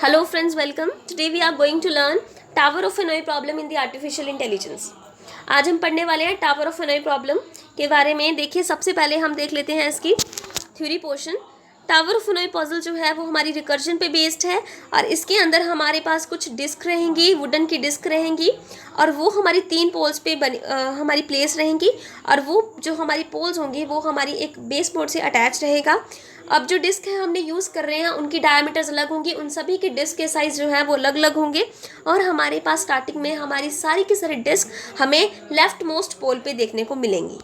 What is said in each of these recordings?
Hello friends, welcome. Today we are going to learn Tower of Hanoi problem in the Artificial Intelligence. आज हम पढ़ने वाले हैं tower of Hanoi problem के बारे में। देखिए, सबसे पहले हम देख लेते हैं इसकी theory portion. Tower of Hanoi puzzle जो है वो हमारी रिकर्जन पे बेस्ड है और इसके अंदर हमारे पास कुछ डिस्क रहेंगी, वुडन की डिस्क रहेंगी और वो हमारी 3 पोल्स पे हमारी प्लेस रहेंगी और वो जो हमारी पोल्स होंगी वो हमारी एक बेस बोर्ड से अटैच रहेगा। अब जो डिस्क है हमने यूज़ कर रहे हैं उनकी डायमीटर्स अलग होंगी, उन सभी के डिस्क के साइज़ जो है वो अलग अलग होंगे और हमारे पास स्टार्टिंग में हमारी सारी की सारी डिस्क हमें लेफ्ट मोस्ट पोल पे देखने को मिलेंगी।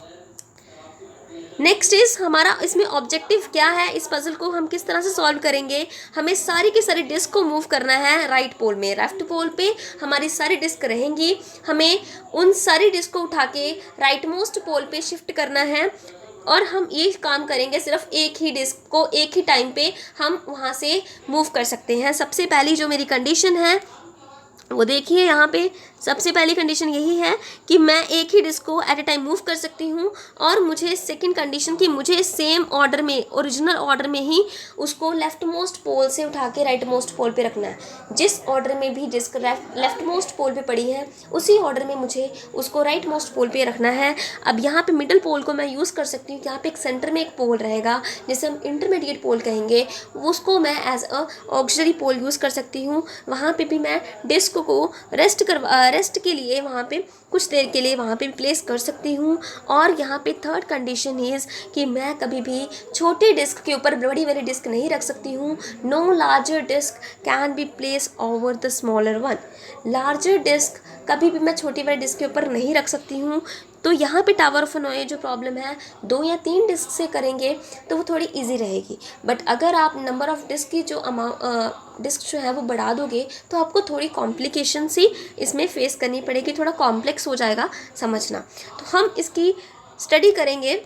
नेक्स्ट इज हमारा इसमें ऑब्जेक्टिव क्या है, इस पजल को हम किस तरह से सॉल्व करेंगे। हमें सारी की सारी डिस्क को मूव करना है राइट पोल में। लेफ्ट पोल पे हमारी सारी डिस्क रहेंगी, हमें उन सारी डिस्क को उठा के राइट मोस्ट पोल पे शिफ्ट करना है और हम ये काम करेंगे सिर्फ एक ही डिस्क को एक ही टाइम पे हम वहाँ से मूव कर सकते हैं। सबसे पहली जो मेरी कंडीशन है वो देखिए, यहाँ पे सबसे पहली कंडीशन यही है कि मैं एक ही डिस्क को एट ए टाइम मूव कर सकती हूँ और मुझे सेकंड कंडीशन कि मुझे सेम ऑर्डर में, ओरिजिनल ऑर्डर में ही उसको लेफ्ट मोस्ट पोल से उठा के राइट मोस्ट पोल पे रखना है। जिस ऑर्डर में भी डिस्क लेफ्ट मोस्ट पोल पे पड़ी है उसी ऑर्डर में मुझे उसको राइट मोस्ट पोल पे रखना है। अब यहाँ पे मिडल पोल को मैं यूज़ कर सकती हूँ। यहाँ पे एक सेंटर में एक पोल रहेगा जिसे हम इंटरमीडिएट पोल कहेंगे, उसको मैं as a auxiliary pole use कर सकती हूँ। वहाँ पे भी मैं डिस्क को रेस्ट के लिए वहाँ पे कुछ देर के लिए वहाँ पे प्लेस कर सकती हूँ। और यहाँ पे थर्ड कंडीशन इज़ कि मैं कभी भी छोटे डिस्क के ऊपर बड़ी वाली डिस्क नहीं रख सकती हूँ। No larger disc can be place over the smaller one. Larger disc कभी भी मैं छोटी वाली डिस्क के ऊपर नहीं रख सकती हूँ। तो यहाँ पे टावर ऑफ हनोई जो प्रॉब्लम है 2 या 3 डिस्क से करेंगे तो वो थोड़ी इजी रहेगी। बट अगर आप नंबर ऑफ़ डिस्क की जो डिस्क जो है वो बढ़ा दोगे तो आपको थोड़ी कॉम्प्लिकेशन सी इसमें फेस करनी पड़ेगी, थोड़ा कॉम्प्लेक्स हो जाएगा समझना। तो हम इसकी स्टडी करेंगे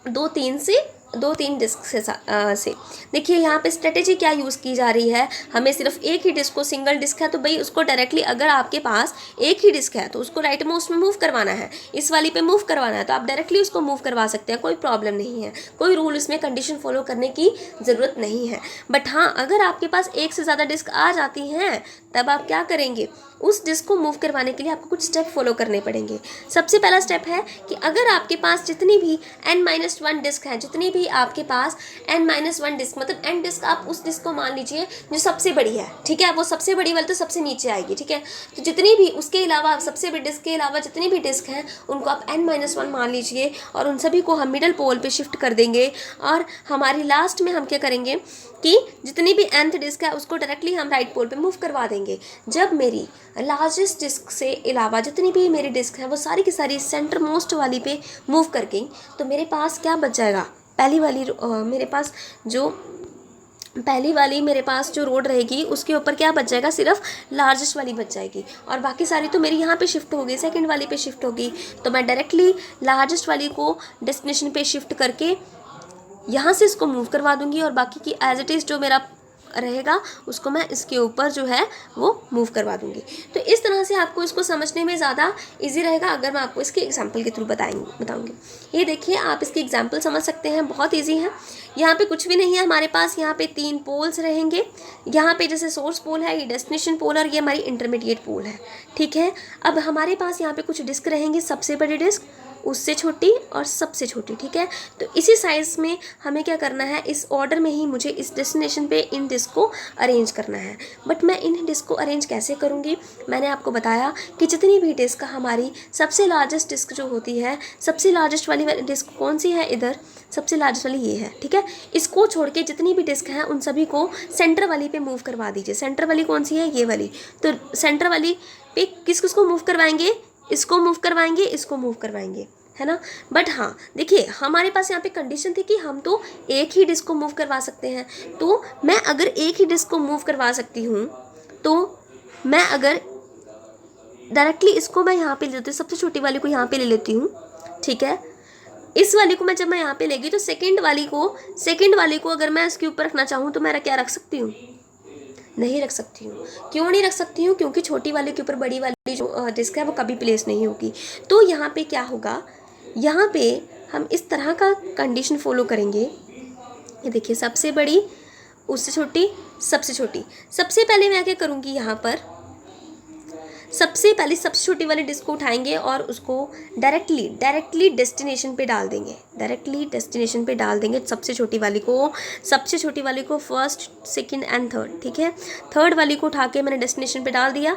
2-3 डिस्क से। देखिए यहाँ पे स्ट्रेटेजी क्या यूज़ की जा रही है। हमें सिर्फ एक ही डिस्क को, सिंगल डिस्क है तो भाई उसको डायरेक्टली, अगर आपके पास एक ही डिस्क है तो उसको राइट मोस्ट में मूव करवाना है, इस वाली पे मूव करवाना है तो आप डायरेक्टली उसको मूव करवा सकते हैं, कोई प्रॉब्लम नहीं है, कोई रूल इसमें कंडीशन फॉलो करने की ज़रूरत नहीं है। बट हाँ, अगर आपके पास एक से ज़्यादा डिस्क आ जाती हैं तब आप क्या करेंगे, उस डिस्क को मूव करवाने के लिए आपको कुछ स्टेप फॉलो करने पड़ेंगे। सबसे पहला स्टेप है कि अगर आपके पास जितनी भी n-1 डिस्क है, जितनी भी आपके पास n-1 डिस्क, मतलब n डिस्क, आप उस डिस्क को मान लीजिए जो सबसे बड़ी है, ठीक है, वो सबसे बड़ी वाली तो सबसे नीचे आएगी, ठीक है। तो जितनी भी उसके अलावा, सबसे बड़ी डिस्क के अलावा जितनी भी डिस्क हैं उनको आप n-1 मान लीजिए और उन सभी को हम मिडल पोल पे शिफ्ट कर देंगे। और हमारी लास्ट में हम क्या करेंगे कि जितनी भी nth डिस्क है उसको डायरेक्टली हम राइट पोल पे मूव करवा देंगे। जब मेरी लार्जेस्ट डिस्क से अलावा जितनी भी मेरी डिस्क है वो सारी की सारी सेंटर मोस्ट वाली पे मूव कर गई तो मेरे पास क्या बच जाएगा, पहली वाली मेरे पास जो रोड रहेगी उसके ऊपर क्या बच जाएगा, सिर्फ लार्जेस्ट वाली बच जाएगी और बाकी सारी तो मेरी यहाँ पे शिफ्ट होगी, सेकंड वाली पे शिफ्ट होगी। तो मैं डायरेक्टली लार्जेस्ट वाली को डेस्टिनेशन पे शिफ्ट करके यहाँ से इसको मूव करवा दूंगी और बाकी की एज इट इज़ जो मेरा रहेगा उसको मैं इसके ऊपर जो है वो मूव करवा दूंगी। तो इस तरह से आपको इसको समझने में ज़्यादा इजी रहेगा अगर मैं आपको इसके एग्जांपल के थ्रू बताऊंगी। ये देखिए, आप इसकी एग्जांपल समझ सकते हैं, बहुत इजी है। यहाँ पे कुछ भी नहीं है हमारे पास, यहाँ पे 3 पोल्स रहेंगे। यहाँ पे जैसे सोर्स पोल है, ये डेस्टिनेशन पोल और ये हमारी इंटरमीडिएट पोल है, ठीक है। अब हमारे पास यहाँ पे कुछ डिस्क रहेंगी, सबसे बड़ी डिस्क, उससे छोटी और सबसे छोटी, ठीक है। तो इसी साइज में हमें क्या करना है, इस ऑर्डर में ही मुझे इस डेस्टिनेशन पे इन डिस्क को अरेंज करना है। बट मैं इन डिस्क को अरेंज कैसे करूँगी, मैंने आपको बताया कि जितनी भी डिस्क हमारी सबसे लार्जेस्ट डिस्क जो होती है, सबसे लार्जेस्ट वाली डिस्क कौन सी है, इधर सबसे लार्जेस्ट वाली ये है, ठीक है। इसको छोड़ के जितनी भी डिस्क हैं उन सभी को सेंटर वाली पे मूव करवा दीजिए। सेंटर वाली कौन सी है, ये वाली। तो सेंटर वाली पे किस किस को मूव करवाएंगे, इसको मूव करवाएंगे, इसको मूव करवाएंगे, है ना। बट हाँ देखिए, हमारे पास यहाँ पे कंडीशन थी कि हम तो एक ही डिस्क को मूव करवा सकते हैं। तो मैं अगर एक ही डिस्क को मूव करवा सकती हूँ तो मैं अगर डायरेक्टली इसको मैं यहाँ पे ले लेती हूँ, सबसे छोटी वाली को यहाँ पे ले लेती हूँ, ठीक है। इस वाली को मैं जब मैं यहाँ पे लेगी तो सेकेंड वाली को अगर मैं इसके ऊपर रखना चाहूँ तो मैं क्या रख सकती हूँ, नहीं रख सकती हूँ। क्यों नहीं रख सकती हूँ, क्योंकि छोटी वाले के ऊपर बड़ी वाली जो डिस्क है वो कभी प्लेस नहीं होगी। तो यहाँ पे क्या होगा, यहाँ पे हम इस तरह का कंडीशन फॉलो करेंगे। ये देखिए, सबसे बड़ी, उससे छोटी, सबसे छोटी। सबसे पहले मैं क्या करूँगी, यहाँ पर सबसे पहले सबसे छोटी वाली डिस्क को उठाएंगे और उसको डायरेक्टली डेस्टिनेशन पे डाल देंगे, डायरेक्टली डेस्टिनेशन पे डाल देंगे सबसे छोटी वाली को फर्स्ट, सेकंड एंड थर्ड। ठीक है, थर्ड वाली को उठा के मैंने डेस्टिनेशन पे डाल दिया।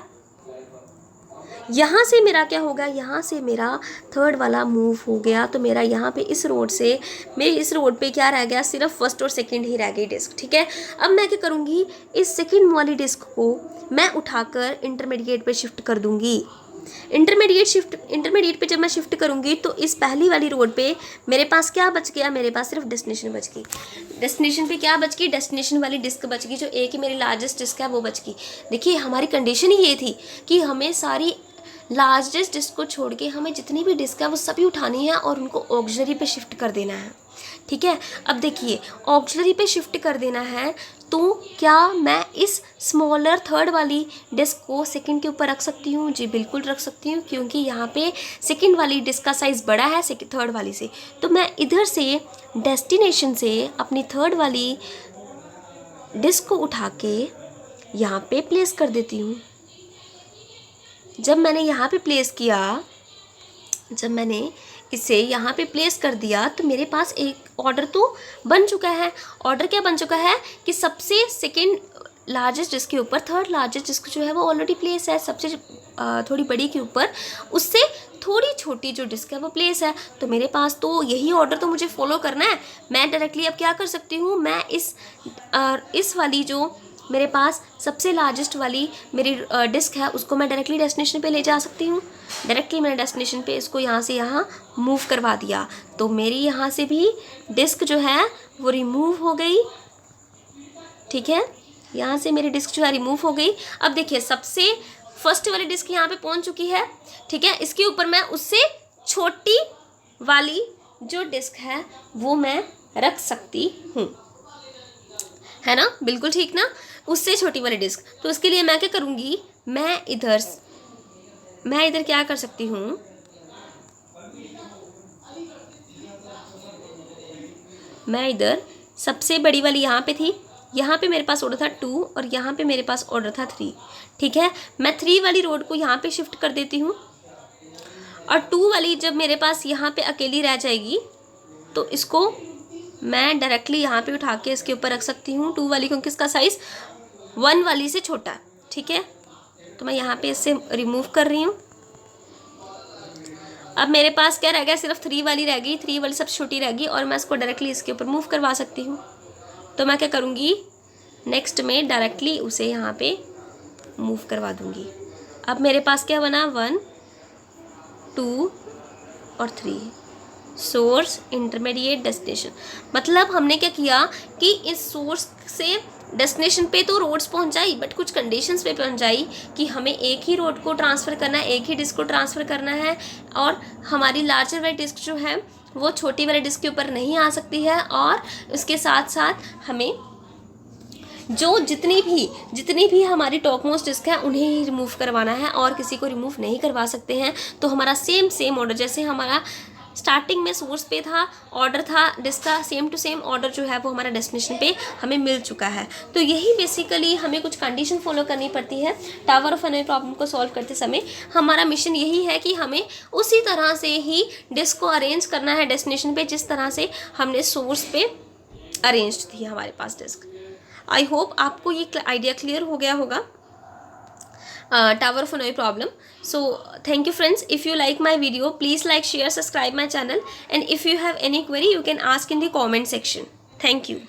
यहाँ से मेरा क्या होगा, यहाँ से मेरा थर्ड वाला मूव हो गया, तो मेरा यहाँ पे इस रोड पे क्या रह गया, सिर्फ फर्स्ट और सेकंड ही रह गई डिस्क। ठीक है, अब मैं क्या करूँगी, इस सेकंड वाली डिस्क को मैं उठाकर इंटरमीडिएट पे शिफ्ट कर दूँगी। इंटरमीडिएट पे जब मैं शिफ्ट करूँगी तो इस पहली वाली रोड पे मेरे पास क्या बच गया, मेरे पास सिर्फ डेस्टिनेशन बच गई। डेस्टिनेशन पे क्या बच गई, डेस्टिनेशन वाली डिस्क बच गई, जो एक ही मेरी लार्जेस्ट डिस्क है वो बच गई। देखिए हमारी कंडीशन ही ये थी कि हमें सारी लार्जेस्ट डिस्क को छोड़ के हमें जितनी भी डिस्क है वो सभी उठानी है और उनको ऑक्सिलरी पे शिफ्ट कर देना है। ठीक है, अब देखिए ऑक्सिलरी पे शिफ्ट कर देना है, तो क्या मैं इस स्मॉलर थर्ड वाली डिस्क को सेकंड के ऊपर रख सकती हूँ? जी बिल्कुल रख सकती हूँ, क्योंकि यहाँ पे सेकंड वाली डिस्क का साइज़ बड़ा है थर्ड वाली से। तो मैं इधर से डेस्टिनेशन से अपनी थर्ड वाली डिस्क को उठा के यहाँ पे प्लेस कर देती हूँ। जब मैंने यहाँ पे प्लेस किया, जब मैंने इसे यहाँ पे प्लेस कर दिया, तो मेरे पास एक ऑर्डर तो बन चुका है। ऑर्डर क्या बन चुका है कि सबसे सेकंड लार्जेस्ट डिस्क के ऊपर थर्ड लार्जेस्ट डिस्क जो है वो ऑलरेडी प्लेस है, सबसे थोड़ी बड़ी के ऊपर उससे थोड़ी छोटी जो डिस्क है वो प्लेस है। तो मेरे पास तो यही ऑर्डर तो मुझे फॉलो करना है। मैं डायरेक्टली अब क्या कर सकती हूँ, मैं इस वाली जो मेरे पास सबसे लार्जेस्ट वाली मेरी डिस्क है उसको मैं डायरेक्टली डेस्टिनेशन पे ले जा सकती हूँ। डायरेक्टली मैंने डेस्टिनेशन पे इसको यहाँ से यहाँ मूव करवा दिया, तो मेरी यहाँ से भी डिस्क जो है वो रिमूव हो गई। ठीक है, यहाँ से मेरी डिस्क जो है रिमूव हो गई। अब देखिए सबसे फर्स्ट वाली डिस्क यहाँ पे पहुँच चुकी है। ठीक है, इसके ऊपर मैं उससे छोटी वाली जो डिस्क है वो मैं रख सकती हूँ, है ना, बिल्कुल ठीक ना, उससे छोटी वाली डिस्क। तो इसके लिए मैं क्या करूँगी, मैं इधर क्या कर सकती हूँ, मैं इधर सबसे बड़ी वाली यहाँ पे थी, यहाँ पे मेरे पास ऑर्डर था 2 और यहाँ पे मेरे पास ऑर्डर था 3। ठीक है, मैं 3 वाली रोड को यहाँ पे शिफ्ट कर देती हूँ और 2 वाली जब मेरे पास यहाँ पे अकेली रह जाएगी तो इसको मैं डायरेक्टली यहाँ पे उठा के इसके ऊपर रख सकती हूँ 2 वाली, क्योंकि इसका साइज़ 1 वाली से छोटा है। ठीक है, तो मैं यहाँ पे इससे रिमूव कर रही हूँ। अब मेरे पास क्या रह गया, सिर्फ 3 वाली रह गई, 3 वाली सबसे छोटी रह गई और मैं इसको डायरेक्टली इसके ऊपर मूव करवा सकती हूँ। तो मैं क्या करूँगी, नेक्स्ट में डायरेक्टली उसे यहाँ पे मूव करवा दूँगी। अब मेरे पास क्या बना, 1 2 और 3, सोर्स, इंटरमीडिएट, डेस्टिनेशन। मतलब हमने क्या किया कि इस सोर्स से डेस्टिनेशन पे तो रोड्स पहुंचाई, बट कुछ कंडीशंस पे पहुंचाई कि हमें एक ही रोड को ट्रांसफ़र करना है, एक ही डिस्क को ट्रांसफ़र करना है और हमारी लार्जर वाली डिस्क जो है वो छोटी वाली डिस्क के ऊपर नहीं आ सकती है। और उसके साथ साथ हमें जो जितनी भी हमारी टॉप मोस्ट डिस्क है उन्हें ही रिमूव करवाना है और किसी को रिमूव नहीं करवा सकते हैं। तो हमारा सेम ऑर्डर, जैसे हमारा स्टार्टिंग में सोर्स पे था ऑर्डर था डिस्क का, सेम टू सेम ऑर्डर जो है वो हमारा डेस्टिनेशन पे हमें मिल चुका है। तो यही बेसिकली हमें कुछ कंडीशन फॉलो करनी पड़ती है टावर ऑफ हनोई प्रॉब्लम को सॉल्व करते समय। हमारा मिशन यही है कि हमें उसी तरह से ही डिस्क को अरेंज करना है डेस्टिनेशन पे जिस तरह से हमने सोर्स पे अरेंज थी हमारे पास डिस्क। आई होप आपको ये आइडिया क्लियर हो गया होगा Tower of Hanoi problem. So thank you friends. If you like my video, please like, share, subscribe my channel, and if you have any query you can ask in the comment section. Thank you.